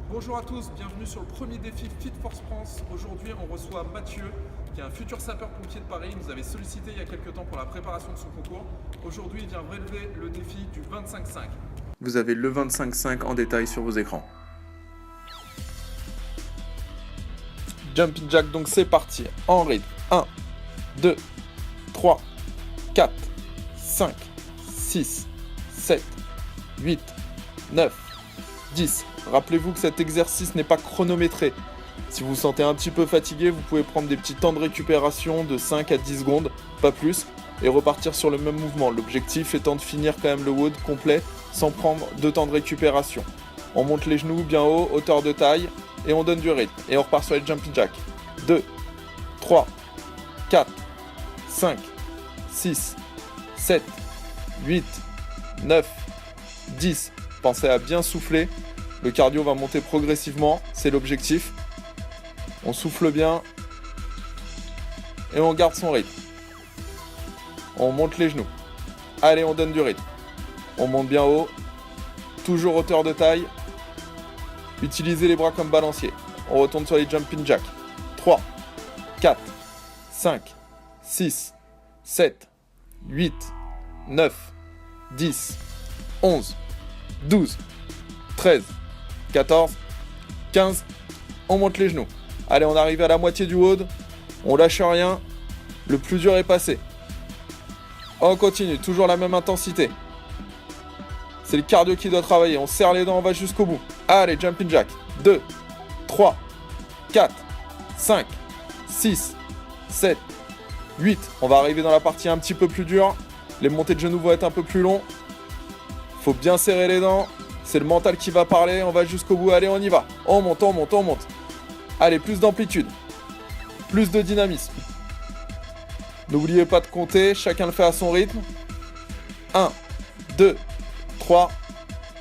Bonjour à tous, bienvenue sur le premier défi Fit Force France. Aujourd'hui, on reçoit Mathieu, qui est un futur sapeur-pompier de Paris. Il nous avait sollicité il y a quelques temps pour la préparation de son concours. Aujourd'hui, il vient relever le défi du 25-5. Vous avez le 25-5 en détail sur vos écrans. Jumping Jack, donc c'est parti. En rythme. 1, 2, 3, 4, 5, 6, 7, 8, 9, 10. Rappelez-vous que cet exercice n'est pas chronométré. Si vous vous sentez un petit peu fatigué, vous pouvez prendre des petits temps de récupération de 5 à 10 secondes, pas plus, et repartir sur le même mouvement. L'objectif étant de finir quand même le WOD complet sans prendre de temps de récupération. On monte les genoux bien haut, hauteur de taille, et on donne du rythme. Et on repart sur les jumping jacks. 2, 3, 4, 5, 6, 7, 8, 9, 10. Pensez à bien souffler. Le cardio va monter progressivement, c'est l'objectif. On souffle bien et on garde son rythme. On monte les genoux. Allez, on donne du rythme. On monte bien haut, toujours hauteur de taille. Utilisez les bras comme balancier. On retourne sur les jumping jacks. 3, 4, 5, 6, 7, 8, 9, 10, 11, 12, 13, 14, 15, on monte les genoux. Allez, on arrive à la moitié du WOD, on lâche rien, le plus dur est passé. On continue, toujours la même intensité. C'est le cardio qui doit travailler, on serre les dents, on va jusqu'au bout. Allez, jumping jack, 2, 3, 4, 5, 6, 7, 8. On va arriver dans la partie un petit peu plus dure. Les montées de genoux vont être un peu plus longs. Faut bien serrer les dents. C'est le mental qui va parler, on va jusqu'au bout, allez on y va. On monte, on monte, on monte. Allez, plus d'amplitude, plus de dynamisme. N'oubliez pas de compter, chacun le fait à son rythme. 1, 2, 3,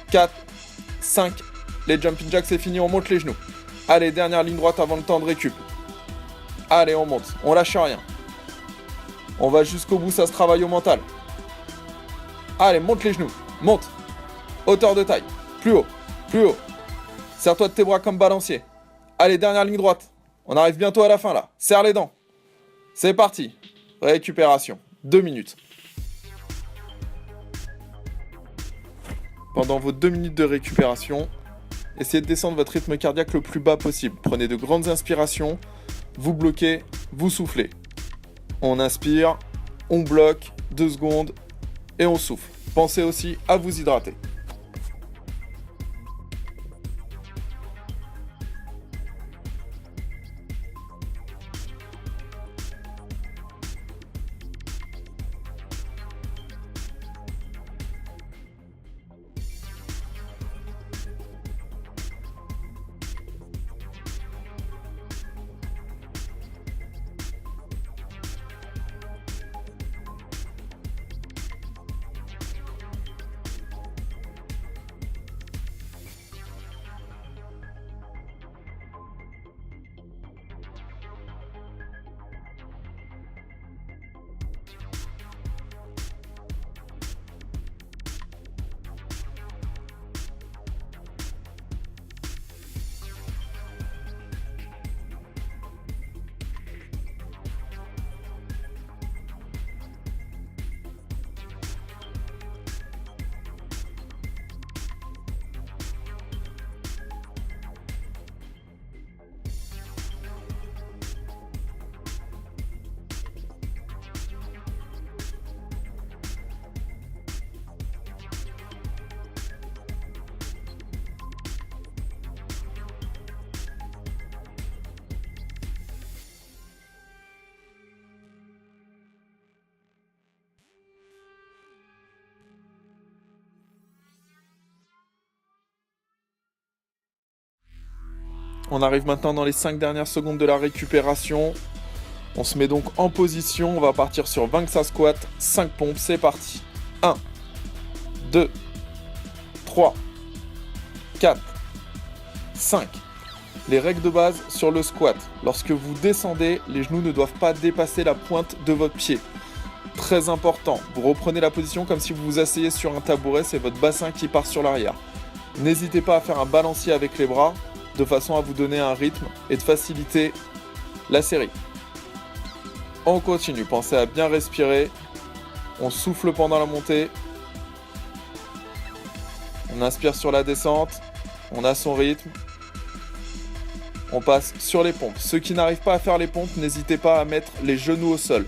4, 5. Les jumping jacks c'est fini, on monte les genoux. Allez, dernière ligne droite avant le temps de récup. Allez, on monte, on lâche rien. On va jusqu'au bout, ça se travaille au mental. Allez, monte les genoux, monte. Hauteur de taille, plus haut, plus haut. Serre-toi de tes bras comme balancier. Allez, dernière ligne droite. On arrive bientôt à la fin là. Serre les dents. C'est parti. Récupération. 2 minutes. Pendant vos 2 minutes de récupération, essayez de descendre votre rythme cardiaque le plus bas possible. Prenez de grandes inspirations. Vous bloquez, vous soufflez. On inspire, on bloque 2 secondes et on souffle. Pensez aussi à vous hydrater. On arrive maintenant dans les 5 dernières secondes de la récupération. On se met donc en position. On va partir sur 20 squat, 5 pompes. C'est parti. 1, 2, 3, 4, 5. Les règles de base sur le squat. Lorsque vous descendez, les genoux ne doivent pas dépasser la pointe de votre pied. Très important, vous reprenez la position comme si vous vous asseyez sur un tabouret, c'est votre bassin qui part sur l'arrière. N'hésitez pas à faire un balancier avec les bras de façon à vous donner un rythme et de faciliter la série. On continue, pensez à bien respirer. On souffle pendant la montée. On inspire sur la descente. On a son rythme. On passe sur les pompes. Ceux qui n'arrivent pas à faire les pompes, n'hésitez pas à mettre les genoux au sol.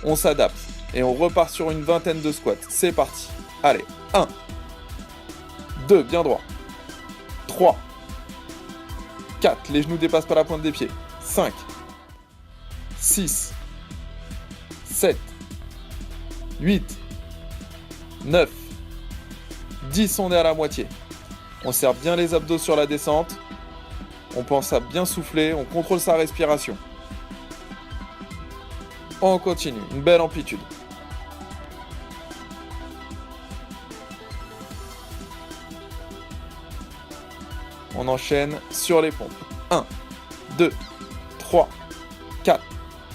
On s'adapte. Et on repart sur une vingtaine de squats. C'est parti. Allez, 1, 2, bien droit. 3, 4, les genoux dépassent pas la pointe des pieds. 5, 6, 7, 8, 9, 10, on est à la moitié. On serre bien les abdos sur la descente. On pense à bien souffler, on contrôle sa respiration. On continue, une belle amplitude. On enchaîne sur les pompes. 1, 2, 3, 4,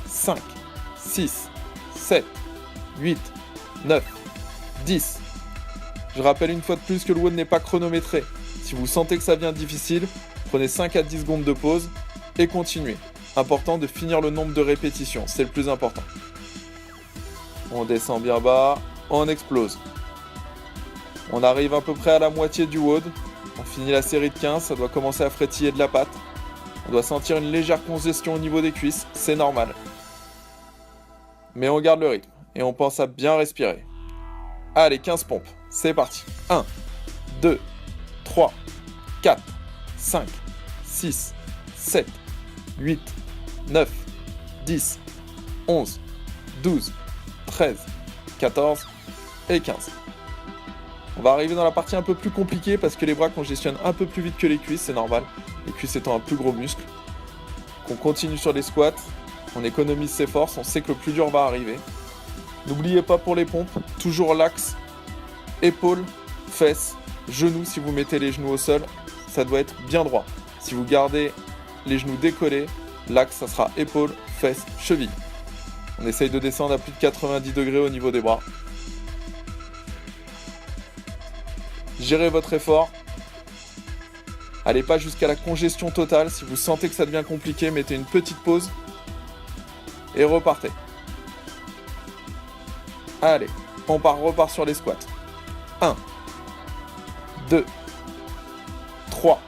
5, 6, 7, 8, 9, 10. Je rappelle une fois de plus que le WOD n'est pas chronométré. Si vous sentez que ça devient difficile, prenez 5 à 10 secondes de pause et continuez. Important de finir le nombre de répétitions, c'est le plus important. On descend bien bas, on explose. On arrive à peu près à la moitié du WOD. On finit la série de 15, ça doit commencer à frétiller de la patte. On doit sentir une légère congestion au niveau des cuisses, c'est normal. Mais on garde le rythme et on pense à bien respirer. Allez, 15 pompes, c'est parti. 1, 2, 3, 4, 5, 6, 7, 8, 9, 10, 11, 12, 13, 14 et 15. On va arriver dans la partie un peu plus compliquée parce que les bras congestionnent un peu plus vite que les cuisses, c'est normal. Les cuisses étant un plus gros muscle. On continue sur les squats, on économise ses forces, on sait que le plus dur va arriver. N'oubliez pas pour les pompes, toujours l'axe épaules, fesses, genoux. Si vous mettez les genoux au sol, ça doit être bien droit. Si vous gardez les genoux décollés, l'axe ça sera épaules, fesses, chevilles. On essaye de descendre à plus de 90 degrés au niveau des bras. Gérez votre effort. Allez pas jusqu'à la congestion totale. Si vous sentez que ça devient compliqué, mettez une petite pause et repartez. Allez, on repart sur les squats. 1, 2, 3,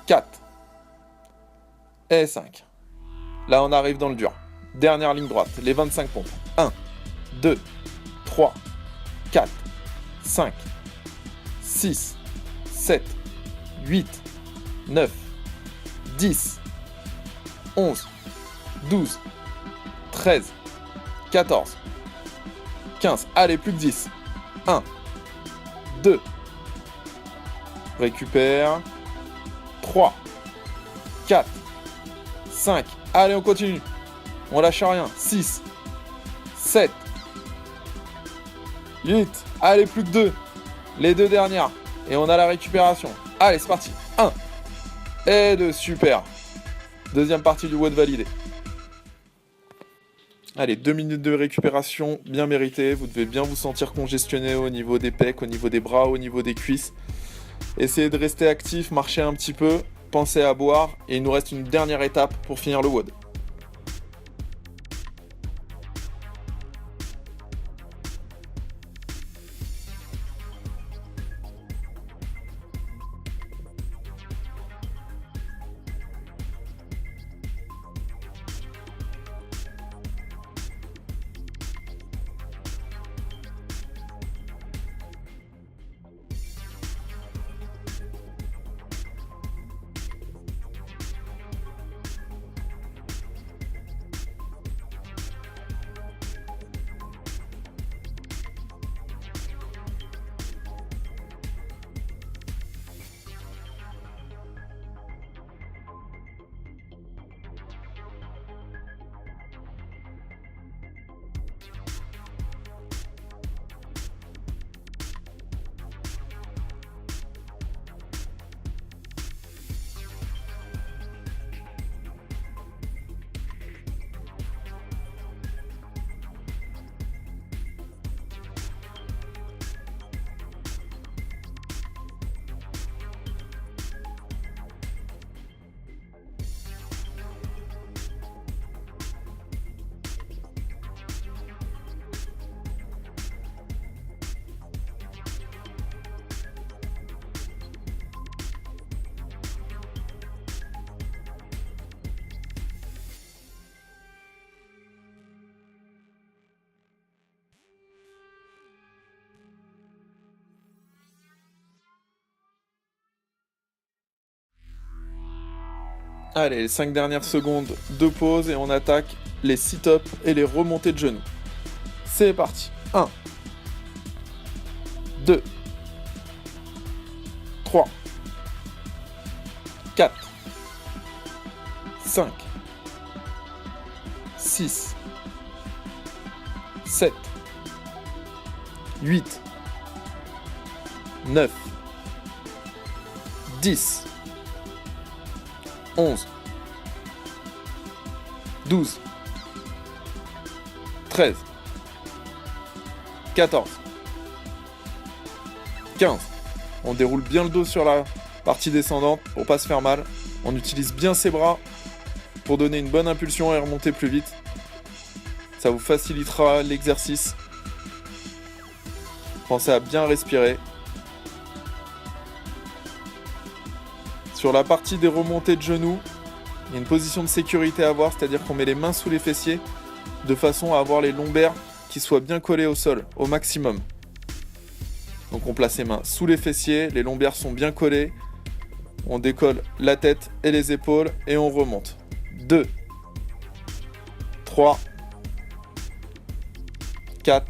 4 et 5. Là, on arrive dans le dur. Dernière ligne droite, les 25 pompes. 1, 2, 3, 4, 5, 6, 7, 8, 9, 10, 11, 12, 13, 14, 15. Allez, plus que 10. 1, 2, récupère. 3, 4, 5. Allez, on continue. On lâche rien. 6, 7, 8. Allez, plus que 2. Les deux dernières. Et on a la récupération. Allez, c'est parti. 1 et 2. Super. Deuxième partie du WOD validé. Allez, 2 minutes de récupération bien méritée. Vous devez bien vous sentir congestionné au niveau des pecs, au niveau des bras, au niveau des cuisses. Essayez de rester actif, marchez un petit peu, pensez à boire. Et il nous reste une dernière étape pour finir le WOD. Allez, les 5 dernières secondes de pause et on attaque les sit-ups et les remontées de genoux. C'est parti. 1, 2, 3, 4, 5, 6, 7, 8, 9, 10, 11, 12, 13, 14, 15. On déroule bien le dos sur la partie descendante pour pas se faire mal. On utilise bien ses bras pour donner une bonne impulsion et remonter plus vite. Ça vous facilitera l'exercice. Pensez à bien respirer. Sur la partie des remontées de genoux, il y a une position de sécurité à avoir, c'est-à-dire qu'on met les mains sous les fessiers de façon à avoir les lombaires qui soient bien collés au sol, au maximum. Donc on place les mains sous les fessiers, les lombaires sont bien collés, on décolle la tête et les épaules et on remonte. 2, 3, 4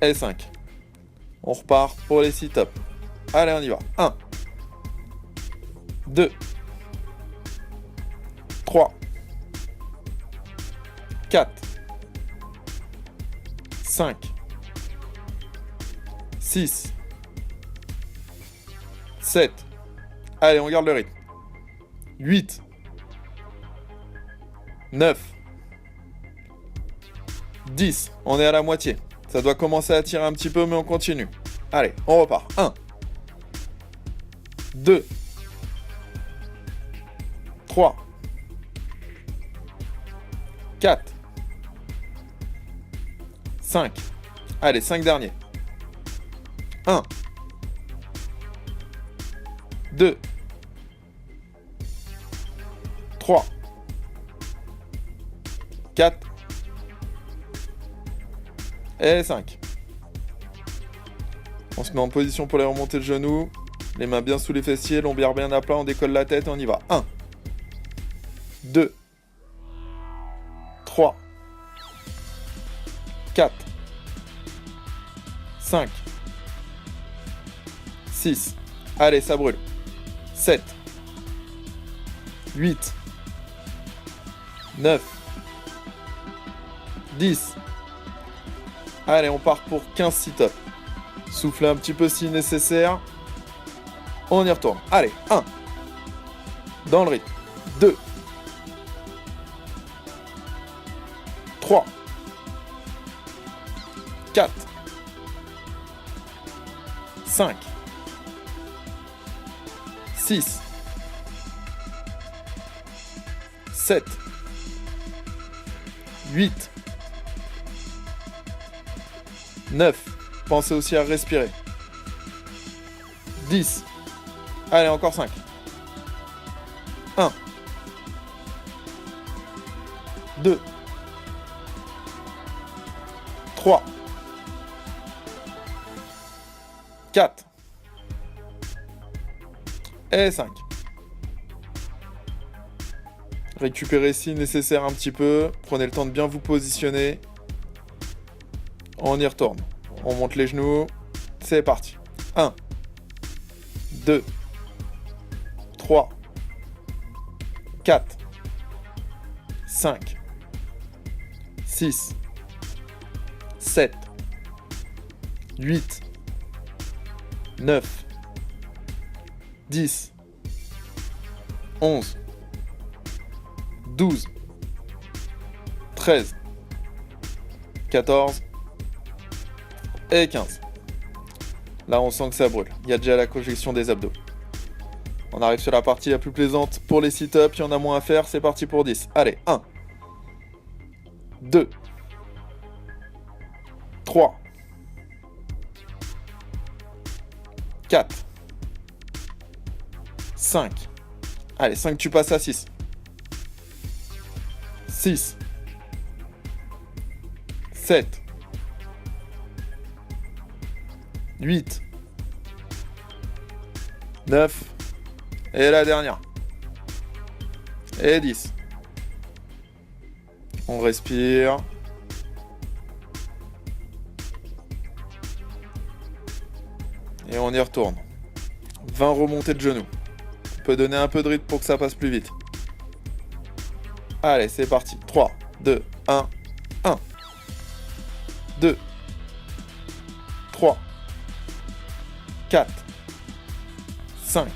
et 5. On repart pour les sit-ups. Allez, on y va. 1, 2, 3, 4, 5, 6, 7. Allez, on garde le rythme. 8, 9, 10. On est à la moitié. Ça doit commencer à tirer un petit peu, mais on continue. Allez, on repart. 1, 2, 3, 4, 5. Allez, 5 derniers. 1, 2, 3, 4 et 5. On se met en position pour les remontées de genoux. Les mains bien sous les fessiers, lombaires bien à plat, on décolle la tête et on y va. 1, 2, 3, 4, 5, 6. Allez, ça brûle. 7, 8, 9, 10. Allez, on part pour 15 sit-ups. Soufflez un petit peu si nécessaire. On y retourne. Allez, 1. Dans le rythme. 2. 3. 4. 5. 6. 7. 8. 9. Pensez aussi à respirer. 10. Allez, encore 5. 1. 2. 3. 4. Et 5. Récupérez si nécessaire un petit peu. Prenez le temps de bien vous positionner. On y retourne. On monte les genoux. C'est parti. 1, 2, 3, 4, 5, 6, 7, 8, 9, 10, 11, 12, 13, 14 et 15. Là, on sent que ça brûle. Il y a déjà la congestion des abdos. On arrive sur la partie la plus plaisante pour les sit-ups. Il y en a moins à faire. C'est parti pour 10. Allez, 1, 2, 3, 4, 5. Allez, 5, tu passes à 6. 6, 7, 8, 9, et la dernière. Et 10. On respire. Et on y retourne. 20 remontées de genoux. On peut donner un peu de rythme pour que ça passe plus vite. Allez, c'est parti. 3, 2, 1, 1. 2, 3, 4, 5,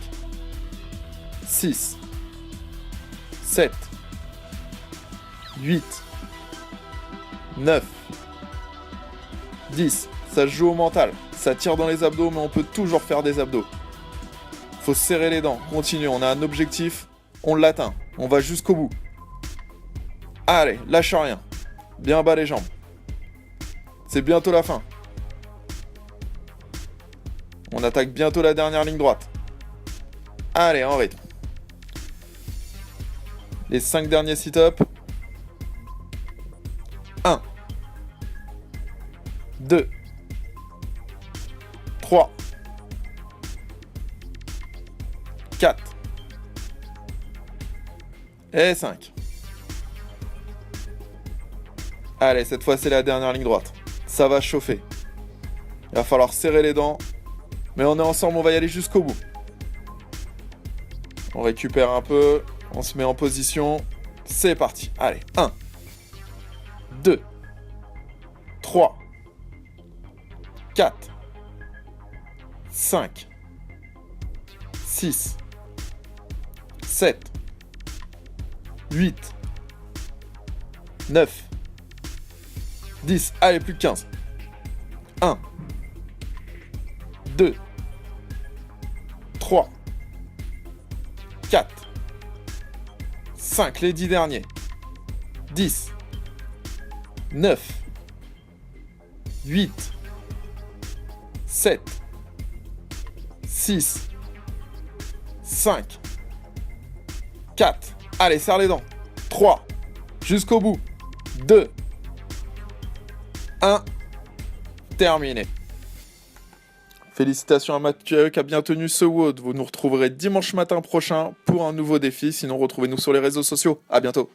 6, 7, 8, 9, 10. Ça se joue au mental. Ça tire dans les abdos, mais on peut toujours faire des abdos. Faut serrer les dents. Continue, on a un objectif. On l'atteint. On va jusqu'au bout. Allez, lâche rien. Bien bas les jambes. C'est bientôt la fin. On attaque bientôt la dernière ligne droite. Allez, en rythme. Les 5 derniers sit-ups. 1, 2, 3, 4 et 5. Allez, cette fois c'est la dernière ligne droite. Ça va chauffer. Il va falloir serrer les dents. Mais on est ensemble, on va y aller jusqu'au bout. On récupère un peu. On se met en position. C'est parti. Allez, 1, 2, 3, 4, 5, 6, 7, 8, 9, 10. Allez, plus de 15. 1, 2, 3, 4, 5, les 10 derniers. 10, 9, 8, 7, 6, 5, 4. Allez, serre les dents. 3, jusqu'au bout. 2, 1, terminé. Félicitations à Mathieu qui a bien tenu ce WOD. Vous nous retrouverez dimanche matin prochain pour un nouveau défi. Sinon, retrouvez-nous sur les réseaux sociaux. À bientôt.